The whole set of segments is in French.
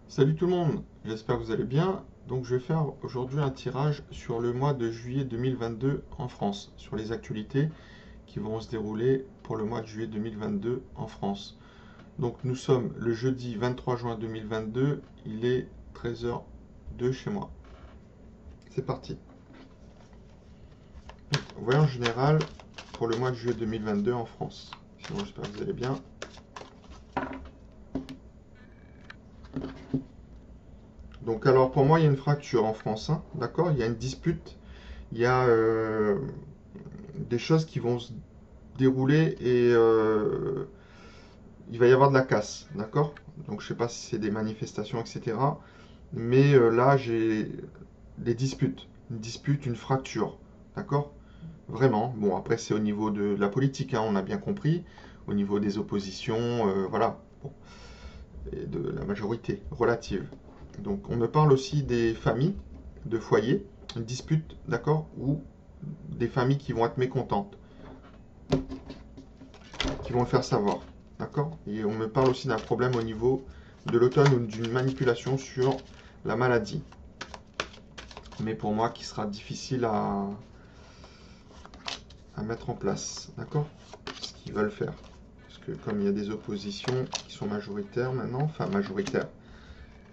Salut tout le monde, j'espère que vous allez bien. Donc je vais faire aujourd'hui un tirage sur le mois de juillet 2022 en France, sur les actualités qui vont se dérouler pour le mois de juillet 2022 en France. Donc nous sommes le jeudi 23 juin 2022, il est 13h02 chez moi. C'est parti. Voyons général pour le mois de juillet 2022 en France. Sinon j'espère que vous allez bien. Donc alors pour moi il y a une fracture en France, hein, d'accord? Il y a une dispute, il y a des choses qui vont se dérouler et il va y avoir de la casse, d'accord? Donc je sais pas si c'est des manifestations, etc. Mais là j'ai des disputes, une dispute, une fracture, d'accord? Vraiment. Bon après c'est au niveau de la politique, hein, on a bien compris, au niveau des oppositions, voilà, bon, et de la majorité relative. Donc on me parle aussi des familles, de foyers, une dispute, d'accord? Ou des familles qui vont être mécontentes, qui vont le faire savoir. D'accord? Et on me parle aussi d'un problème au niveau de l'automne ou d'une manipulation sur la maladie. Mais pour moi, qui sera difficile à mettre en place. D'accord? Ce qu'ils veulent faire. Parce que comme il y a des oppositions qui sont majoritaires maintenant, enfin majoritaires,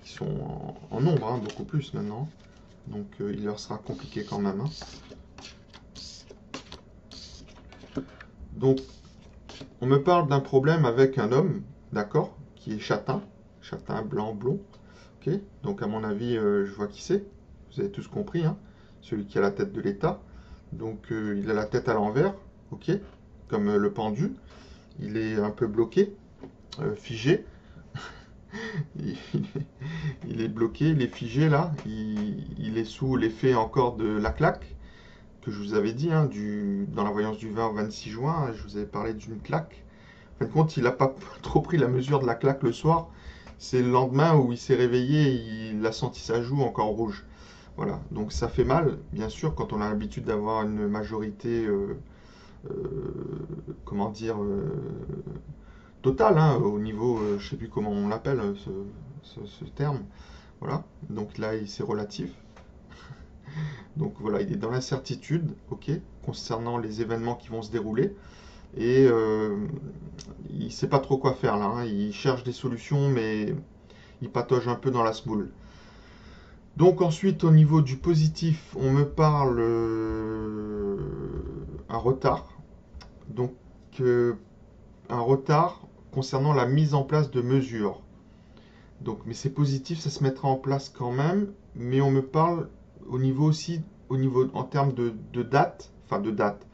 qui sont en nombre, hein, beaucoup plus maintenant. Donc il leur sera compliqué quand même, hein. Donc on me parle d'un problème avec un homme, d'accord, qui est châtain, châtain blanc blond. Ok, donc à mon avis, je vois qui c'est. Vous avez tous compris, hein. Celui qui a la tête de l'État. Donc il a la tête à l'envers, ok, comme le pendu. Il est un peu bloqué, figé. Il, il est bloqué, il est figé là. Il est sous l'effet encore de la claque que je vous avais dit, hein, dans la voyance du 20 au 26 juin. Je vous avais parlé d'une claque. En fin de compte, il n'a pas trop pris la mesure de la claque le soir. C'est le lendemain où il s'est réveillé et il a senti sa joue encore rouge. Voilà, donc ça fait mal, bien sûr, quand on a l'habitude d'avoir une majorité, comment dire, totale, hein, au niveau, je ne sais plus comment on l'appelle, ce terme. Voilà, donc là, c'est relatif. Donc voilà, il est dans l'incertitude, ok, concernant les événements qui vont se dérouler. Et il ne sait pas trop quoi faire là, hein. Il cherche des solutions, mais il patauge un peu dans la semoule. Donc ensuite, au niveau du positif, on me parle un retard. Donc euh, un retard concernant la mise en place de mesures. Donc, mais c'est positif, ça se mettra en place quand même. Mais on me parle au niveau aussi, au niveau en termes de date, enfin de date.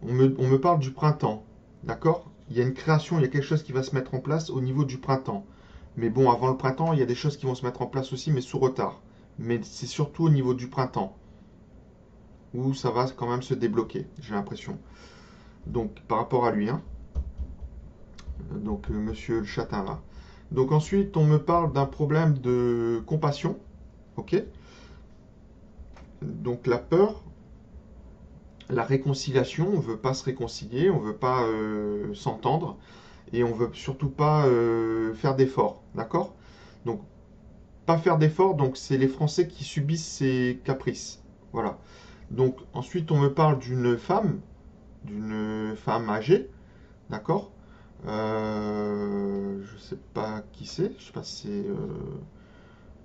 On me parle du printemps, d'accord? Il y a une création, il y a quelque chose qui va se mettre en place au niveau du printemps. Mais bon, avant le printemps, il y a des choses qui vont se mettre en place aussi, mais sous retard. Mais c'est surtout au niveau du printemps où ça va quand même se débloquer, j'ai l'impression. Donc par rapport à lui, hein. Donc monsieur le châtain là. Donc ensuite, on me parle d'un problème de compassion, ok? Donc la peur, la réconciliation, on veut pas se réconcilier, on veut pas s'entendre et on veut surtout pas faire d'efforts, d'accord? Donc pas faire d'efforts, donc c'est les Français qui subissent ces caprices, voilà. Donc ensuite, on me parle d'une femme âgée, d'accord? Je sais pas qui c'est, je sais pas si c'est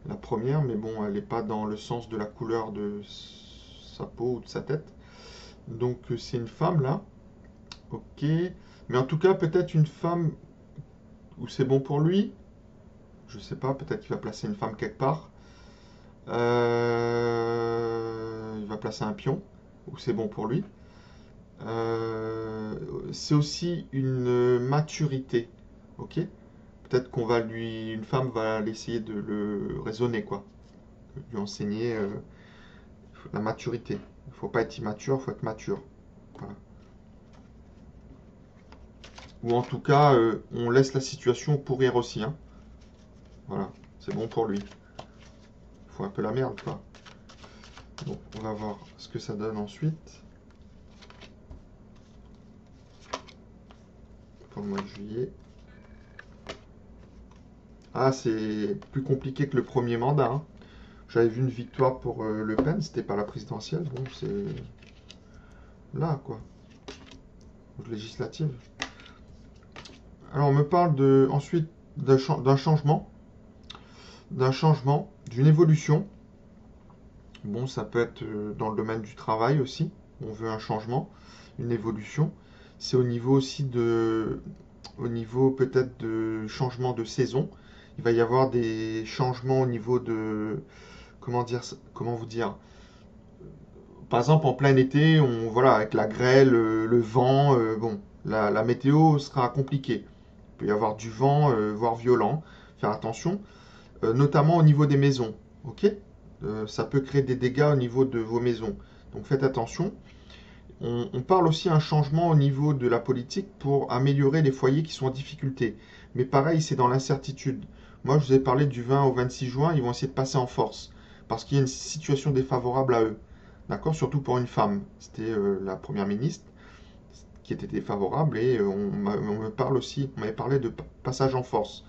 la première, mais bon, elle n'est pas dans le sens de la couleur de sa peau ou de sa tête. Donc c'est une femme là, ok. Mais en tout cas, peut-être une femme où c'est bon pour lui. Je sais pas, peut-être qu'il va placer une femme quelque part. Il va placer un pion où c'est bon pour lui. C'est aussi une maturité, ok. Peut-être une femme va essayer de le raisonner quoi, lui enseigner la maturité. Il ne faut pas être immature, il faut être mature. Voilà. Ou en tout cas, on laisse la situation pourrir aussi, hein. Voilà, c'est bon pour lui. Il faut un peu la merde, quoi. Bon, on va voir ce que ça donne ensuite pour le mois de juillet. Ah, c'est plus compliqué que le premier mandat, hein. J'avais vu une victoire pour Le Pen, c'était pas la présidentielle. Bon, c'est là, quoi. Législative. Alors, on me parle ensuite d'un changement, d'une évolution. Bon, ça peut être dans le domaine du travail aussi. On veut un changement, une évolution. C'est au niveau aussi au niveau peut-être de changement de saison. Il va y avoir des changements au niveau de, comment vous dire. Par exemple, en plein été, voilà, avec la grêle, le vent, bon, la météo sera compliquée. Il peut y avoir du vent, voire violent. Faire attention, notamment au niveau des maisons. Ok. Ça peut créer des dégâts au niveau de vos maisons. Donc faites attention. On parle aussi d'un changement au niveau de la politique pour améliorer les foyers qui sont en difficulté. Mais pareil, c'est dans l'incertitude. Moi, je vous ai parlé du 20 au 26 juin, ils vont essayer de passer en force. Parce qu'il y a une situation défavorable à eux. D'accord. Surtout pour une femme. C'était la première ministre qui était défavorable. Et on me parle aussi, on m'avait parlé de passage en force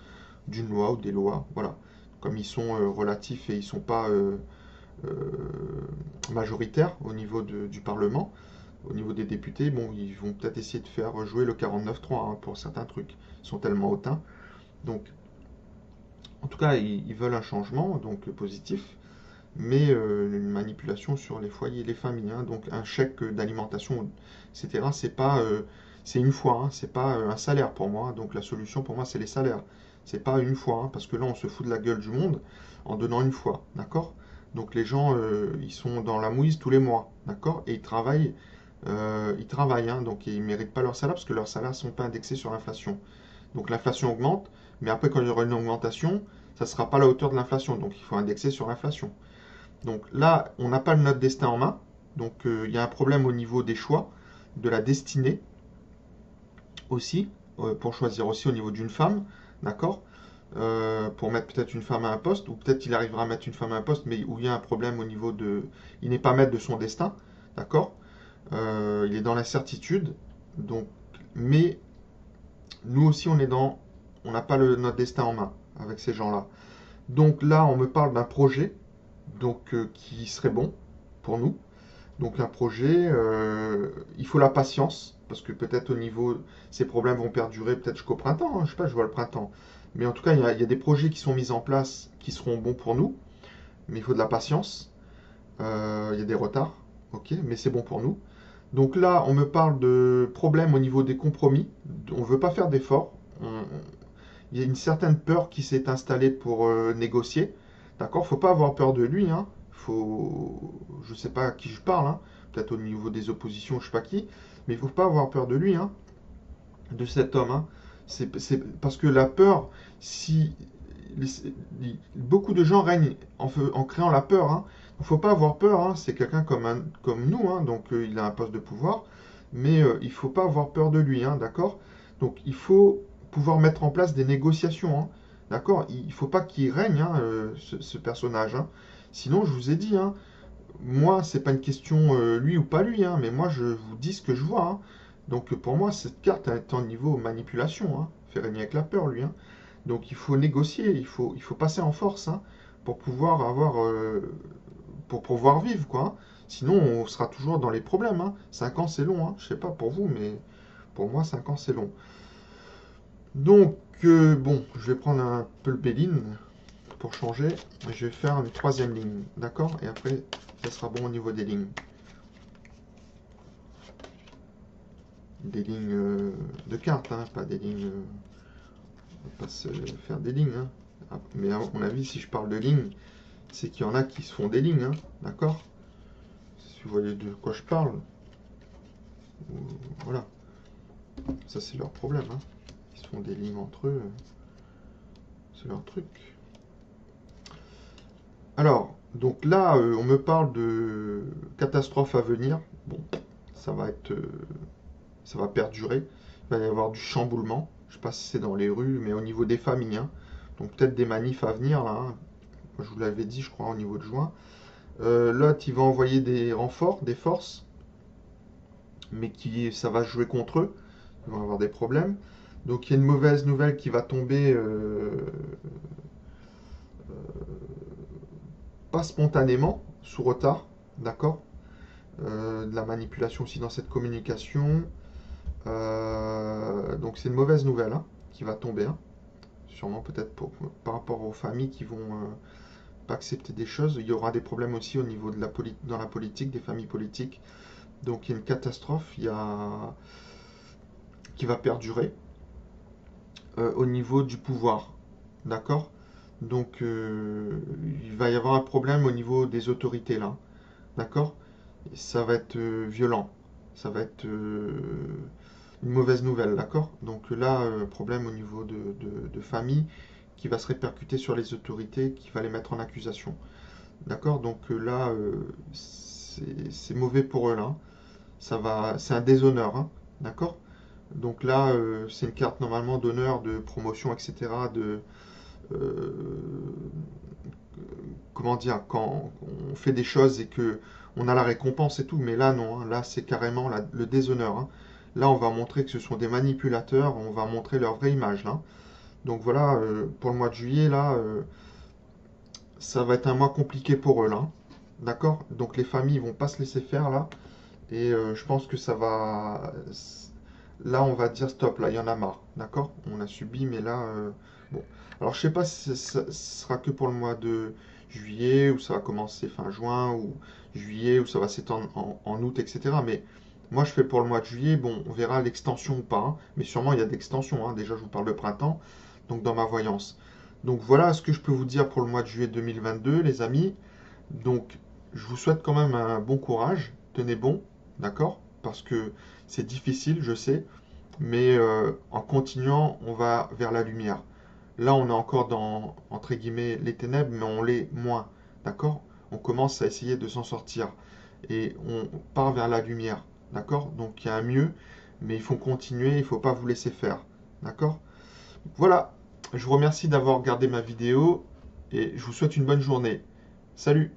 d'une loi ou des lois. Voilà. Comme ils sont relatifs et ils ne sont pas euh, majoritaires au niveau du Parlement, au niveau des députés, bon, ils vont peut-être essayer de faire jouer le 49-3 hein, pour certains trucs. Ils sont tellement hautains. Donc, en tout cas, ils veulent un changement, donc positif, mais une manipulation sur les foyers et les familles. Hein. Donc, un chèque d'alimentation, etc., c'est pas, c'est une fois, hein, c'est pas un salaire pour moi. Donc, la solution pour moi, c'est les salaires. C'est pas une fois, hein, parce que là, on se fout de la gueule du monde en donnant une fois, d'accord? Donc, les gens, ils sont dans la mouise tous les mois, d'accord? Et ils travaillent, hein, donc ils ne méritent pas leur salaire parce que leurs salaires ne sont pas indexés sur l'inflation. Donc l'inflation augmente, mais après quand il y aura une augmentation, ça ne sera pas à la hauteur de l'inflation, donc il faut indexer sur l'inflation. Donc là, on n'a pas notre destin en main, donc il y a un problème au niveau des choix, de la destinée aussi, pour choisir aussi au niveau d'une femme, d'accord. Pour mettre peut-être une femme à un poste, ou peut-être qu'il arrivera à mettre une femme à un poste, mais où il y a un problème au niveau de... Il n'est pas maître de son destin, d'accord. Il est dans l'incertitude. Donc, mais nous aussi, on n'a pas notre destin en main avec ces gens-là. Donc là, on me parle d'un projet, donc qui serait bon pour nous. Donc un projet, il faut la patience parce que peut-être au niveau, ces problèmes vont perdurer peut-être jusqu'au printemps. Hein, je sais pas, je vois le printemps. Mais en tout cas, il y a des projets qui sont mis en place qui seront bons pour nous, mais il faut de la patience. Il y a des retards, ok, mais c'est bon pour nous. Donc là, on me parle de problèmes au niveau des compromis. On ne veut pas faire d'efforts. Il y a une certaine peur qui s'est installée pour négocier. D'accord. Faut pas avoir peur de lui. Hein. Je ne sais pas à qui je parle. Hein. Peut-être au niveau des oppositions, je ne sais pas qui. Mais il ne faut pas avoir peur de lui, hein, de cet homme. Hein. C'est parce que la peur, si beaucoup de gens règnent en créant la peur. Hein. Il ne faut pas avoir peur, hein. C'est quelqu'un comme nous, hein. Donc il a un poste de pouvoir, mais il ne faut pas avoir peur de lui, hein, d'accord? Donc il faut pouvoir mettre en place des négociations, hein, d'accord? Il ne faut pas qu'il règne, hein, ce personnage. Hein. Sinon, je vous ai dit, hein, moi, c'est pas une question lui ou pas lui, hein, mais moi, je vous dis ce que je vois. Hein. Donc pour moi, cette carte est en niveau manipulation, hein, fait régner avec la peur, lui. Hein. Donc il faut négocier, il faut passer en force hein, pour pouvoir pour pouvoir vivre quoi. Hein. Sinon on sera toujours dans les problèmes. Hein. 5 ans c'est long, hein. Je sais pas pour vous, mais pour moi 5 ans c'est long. Donc bon, je vais prendre un peu le Béline pour changer. Je vais faire une troisième ligne, d'accord. Et après ça sera bon au niveau des lignes. Des lignes de cartes, hein, pas des lignes. On va pas se faire des lignes. Hein. Mais à mon avis, si je parle de lignes, c'est qu'il y en a qui se font des lignes, hein, d'accord? Si vous voyez de quoi je parle, voilà, ça c'est leur problème, hein. Ils se font des lignes entre eux, c'est leur truc. Alors, donc là, on me parle de catastrophe à venir. Bon, ça va ça va perdurer. Il va y avoir du chamboulement. Je sais pas si c'est dans les rues, mais au niveau des familles. Hein. Donc peut-être des manifs à venir là. Hein. Je vous l'avais dit, je crois, au niveau de juin. L'autre, il va envoyer des renforts, des forces, mais ça va jouer contre eux. Ils vont avoir des problèmes. Donc il y a une mauvaise nouvelle qui va tomber pas spontanément, sous retard, d'accord? De la manipulation aussi dans cette communication. Donc c'est une mauvaise nouvelle hein, qui va tomber, hein. Sûrement peut-être par rapport aux familles qui vont pas accepter des choses. Il y aura des problèmes aussi au niveau de dans la politique, des familles politiques. Donc il y a une catastrophe qui va perdurer au niveau du pouvoir. D'accord? Donc il va y avoir un problème au niveau des autorités là. D'accord? Ça va être violent. Ça va être une mauvaise nouvelle. D'accord? Donc là, problème au niveau de famille qui va se répercuter sur les autorités, qui va les mettre en accusation. D'accord? Donc là, c'est mauvais pour eux là. C'est un déshonneur. Hein. D'accord? Donc là, c'est une carte normalement d'honneur, de promotion, etc. Euh, comment dire, quand on fait des choses et que on a la récompense et tout, mais là non, hein, là c'est carrément le déshonneur. Hein. Là, on va montrer que ce sont des manipulateurs, on va montrer leur vraie image là. Donc voilà, pour le mois de juillet là, ça va être un mois compliqué pour eux là. D'accord? Donc les familles vont pas se laisser faire là. Et je pense que ça va. Là, on va dire stop, là, il y en a marre. D'accord? On a subi, mais là. Bon. Alors, je sais pas si ça sera que pour le mois de juillet, ou ça va commencer fin juin, ou juillet, ou ça va s'étendre en août, etc. Mais moi, je fais pour le mois de juillet. Bon, on verra l'extension ou pas. Hein. Mais sûrement, il y a d'extensions. Hein. Déjà, je vous parle de printemps, donc dans ma voyance. Donc, voilà ce que je peux vous dire pour le mois de juillet 2022, les amis. Donc, je vous souhaite quand même un bon courage. Tenez bon. D'accord? Parce que c'est difficile, je sais, mais en continuant, on va vers la lumière. Là, on est encore dans, entre guillemets, les ténèbres, mais on l'est moins. D'accord? On commence à essayer de s'en sortir. Et on part vers la lumière. D'accord? Donc il y a un mieux, mais il faut continuer, il ne faut pas vous laisser faire. D'accord? Voilà. Je vous remercie d'avoir regardé ma vidéo et je vous souhaite une bonne journée. Salut!